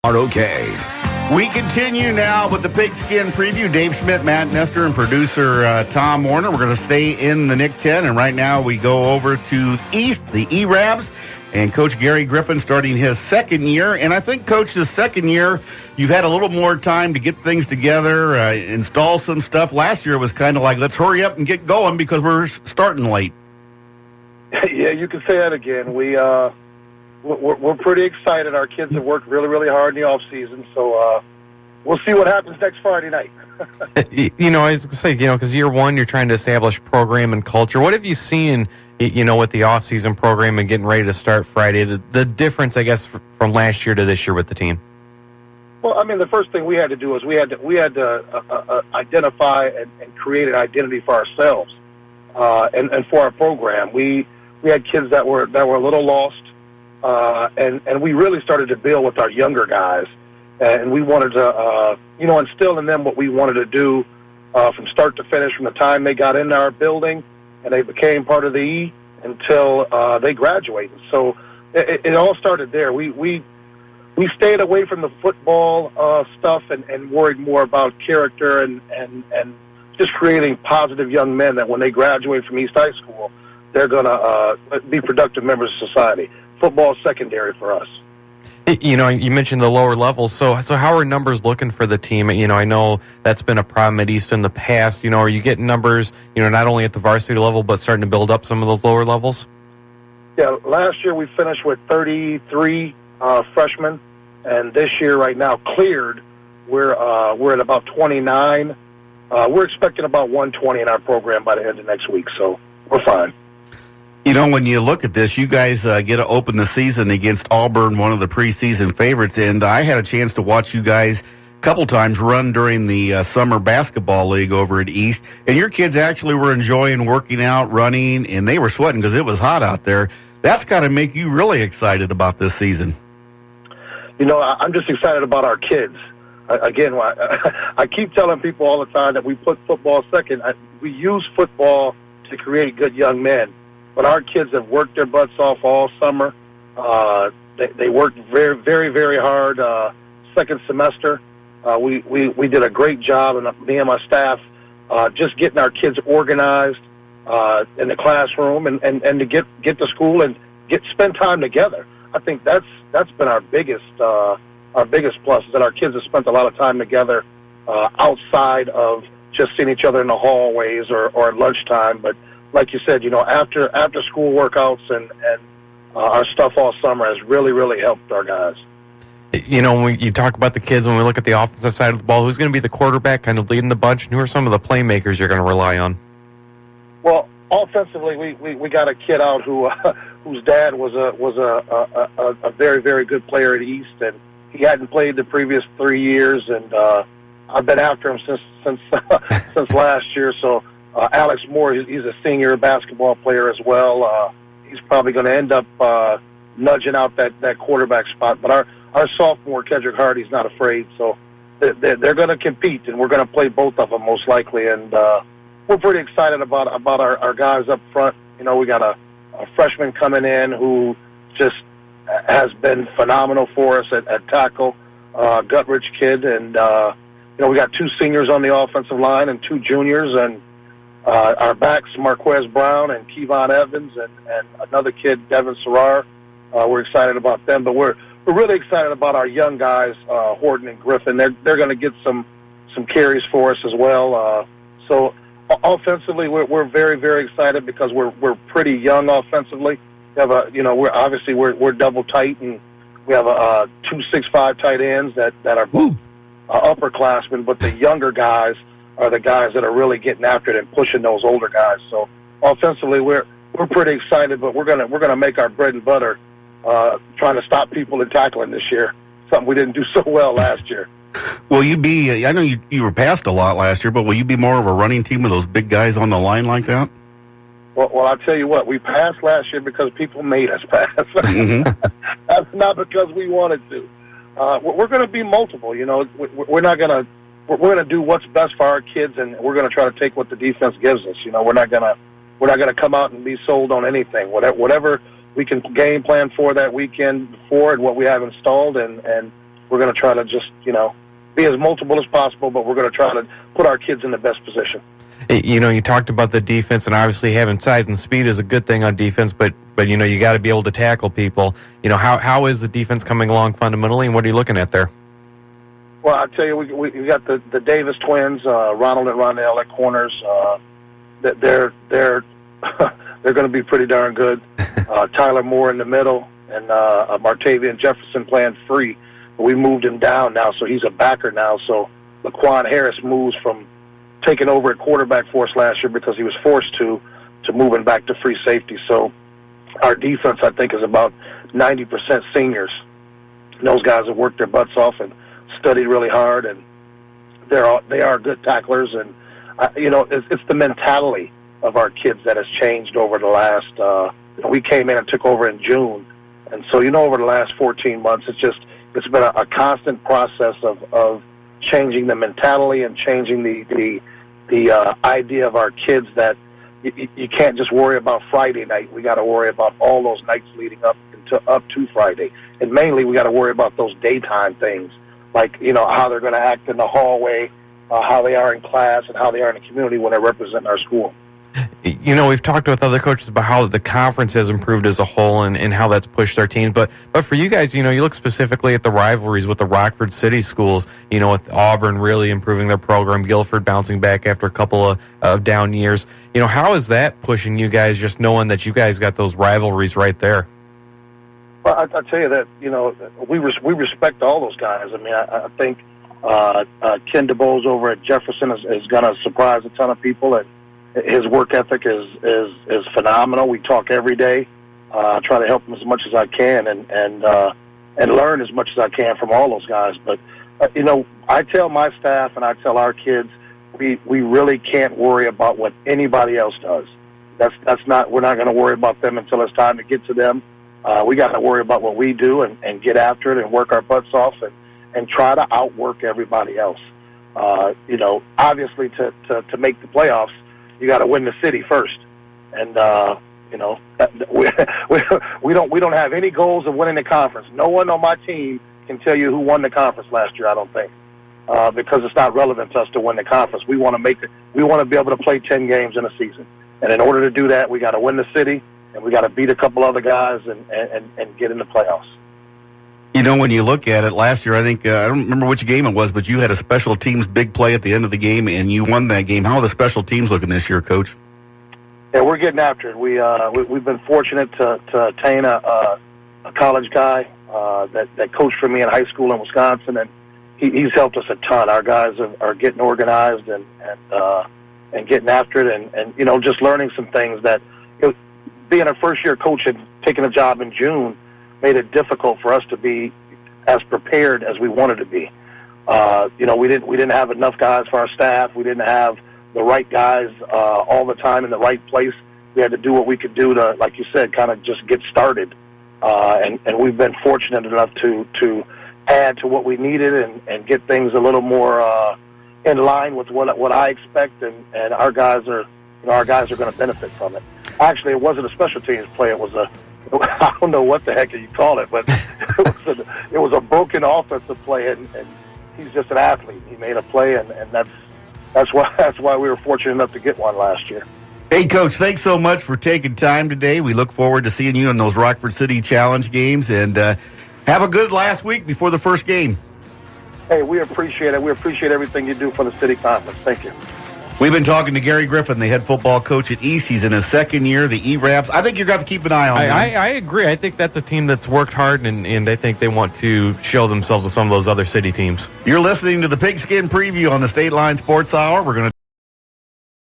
Okay. We continue now with the Pigskin Preview. Dave Schmidt, Matt Nestor, and producer Tom Warner. We're going to stay in the Nick 10, and right now we go over to East, the E-Rabs, and Coach Gary Griffin starting his second year. And I think, Coach, this second year, you've had a little more time to get things together, install some stuff. Last year was kind of like, let's hurry up and get going because we're starting late. Yeah, you can say that again. We're pretty excited. Our kids have worked really, really hard in the off season, so we'll see what happens next Friday night. I was going to say, because year one, you're trying to establish program and culture. What have you seen, with the off season program and getting ready to start Friday? The difference, I guess, from last year to this year with the team. Well, I mean, the first thing we had to do is we had to identify and create an identity for ourselves and for our program. We had kids that were a little lost. And we really started to build with our younger guys, and we wanted to, instill in them what we wanted to do from start to finish, from the time they got into our building and they became part of the E until they graduated. So it all started there. We stayed away from the football stuff and worried more about character and just creating positive young men that when they graduate from East High School, they're going to be productive members of society. Football is secondary for us. You mentioned the lower levels. So how are numbers looking for the team? I know that's been a problem at East in the past. Are you getting numbers, not only at the varsity level, but starting to build up some of those lower levels? Yeah, last year we finished with 33 freshmen, and this year right now cleared, we're at about 29. We're expecting about 120 in our program by the end of next week, so we're fine. When you look at this, you guys get to open the season against Auburn, one of the preseason favorites, and I had a chance to watch you guys a couple times run during the summer basketball league over at East, and your kids actually were enjoying working out, running, and they were sweating because it was hot out there. That's got to make you really excited about this season. I'm just excited about our kids. Again, I keep telling people all the time that we put football second. We use football to create good young men. But our kids have worked their butts off all summer. They worked very, very, very hard second semester. We did a great job, and me and my staff, just getting our kids organized in the classroom and to get to school and spend time together. I think that's been our biggest plus, is that our kids have spent a lot of time together outside of just seeing each other in the hallways or at lunchtime. But like you said, after school workouts and our stuff all summer has really, really helped our guys. When you talk about the kids, when we look at the offensive side of the ball, who's going to be the quarterback kind of leading the bunch, and who are some of the playmakers you're going to rely on? Well, offensively, we got a kid out whose dad was a very, very good player at East, and he hadn't played the previous 3 years, and I've been after him since last year. So Alex Moore, he's a senior basketball player as well. He's probably going to end up nudging out that quarterback spot. But our sophomore, Kedrick Hardy's not afraid. So they're going to compete, and we're going to play both of them most likely. And we're pretty excited about our guys up front. We got a freshman coming in who just has been phenomenal for us at tackle, gut-rich kid. And, we got 2 seniors on the offensive line and 2 juniors. And our backs, Marquez Brown and Kevon Evans, and another kid, Devin Serrar. We're excited about them, but we're really excited about our young guys, Horton and Griffin. They're going to get some carries for us as well. So offensively, we're very, very excited because we're pretty young offensively. We have we're double tight, and we have 2 6'5" tight ends that are both upperclassmen, but the younger guys are the guys that are really getting after it and pushing those older guys. So offensively, we're pretty excited, but we're gonna make our bread and butter trying to stop people in tackling this year. Something we didn't do so well last year. Will you be? I know you were passed a lot last year, but will you be more of a running team with those big guys on the line like that? Well, I'll tell you what. We passed last year because people made us pass, not because we wanted to. We're going to be multiple. We're not going to. We're going to do what's best for our kids, and we're going to try to take what the defense gives us. We're not going to come out and be sold on anything. Whatever we can game plan for that weekend before and what we have installed, and we're going to try to just, be as multiple as possible, but we're going to try to put our kids in the best position. You talked about the defense, and obviously having size and speed is a good thing on defense, but you got to be able to tackle people. How is the defense coming along fundamentally, and what are you looking at there? Well, I tell you, we got the Davis twins, Ronald and Rondell at corners. They're they're going to be pretty darn good. Tyler Moore in the middle, and Martavian Jefferson playing free. But we moved him down now, so he's a backer now. So Laquan Harris moves from taking over at quarterback for us last year because he was forced to moving back to free safety. So our defense, I think, is about 90% seniors. And those guys have worked their butts off and studied really hard, and they are good tacklers. And it's the mentality of our kids that has changed over the last. We came in and took over in June, and so over the last 14 months, it's been a constant process of changing the mentality and changing the idea of our kids that you can't just worry about Friday night. We got to worry about all those nights leading up to Friday, and mainly we got to worry about those daytime things, like how they're going to act in the hallway, how they are in class, and how they are in the community when they represent our school. We've talked with other coaches about how the conference has improved as a whole and how that's pushed their teams. But for you guys, you look specifically at the rivalries with the Rockford City schools, with Auburn really improving their program, Guilford bouncing back after a couple of down years. How is that pushing you guys, just knowing that you guys got those rivalries right there? Well, I tell you that, we respect all those guys. I mean, I think Ken DeBose over at Jefferson is going to surprise a ton of people, and his work ethic is phenomenal. We talk every day. I try to help him as much as I can and learn as much as I can from all those guys. But I tell my staff and I tell our kids, we really can't worry about what anybody else does. We're not going to worry about them until it's time to get to them. We got to worry about what we do and get after it and work our butts off and try to outwork everybody else. Obviously to make the playoffs, you got to win the city first, and we don't have any goals of winning the conference. No one on my team can tell you who won the conference last year. I don't think because it's not relevant to us to win the conference. We want to make it. We want to be able to play 10 games in a season, and in order to do that, we got to win the city, and we got to beat a couple other guys and get in the playoffs. When you look at it, last year, I think, I don't remember which game it was, but you had a special teams big play at the end of the game, and you won that game. How are the special teams looking this year, Coach? Yeah, we're getting after it. We've been fortunate to attain a college guy that coached for me in high school in Wisconsin, and he's helped us a ton. Our guys are getting organized and getting after it, and just learning some things that, being a first-year coach and taking a job in June, made it difficult for us to be as prepared as we wanted to be. We didn't have enough guys for our staff. We didn't have the right guys all the time in the right place. We had to do what we could do to, like you said, kind of just get started. And we've been fortunate enough to add to what we needed and get things a little more in line with what I expect. And our guys are going to benefit from it. Actually, it wasn't a special teams play. It was I don't know what the heck you call it, but it was a broken offensive play, and he's just an athlete. He made a play, and that's why we were fortunate enough to get one last year. Hey, Coach, thanks so much for taking time today. We look forward to seeing you in those Rockford City Challenge games, and have a good last week before the first game. Hey, we appreciate it. We appreciate everything you do for the city conference. Thank you. We've been talking to Gary Griffin, the head football coach at East. He's in his second year, the E-Rabs. I think you've got to keep an eye on them. I agree. I think that's a team that's worked hard, and I think they want to show themselves to some of those other city teams. You're listening to the Pigskin Preview on the State Line Sports Hour. We're going to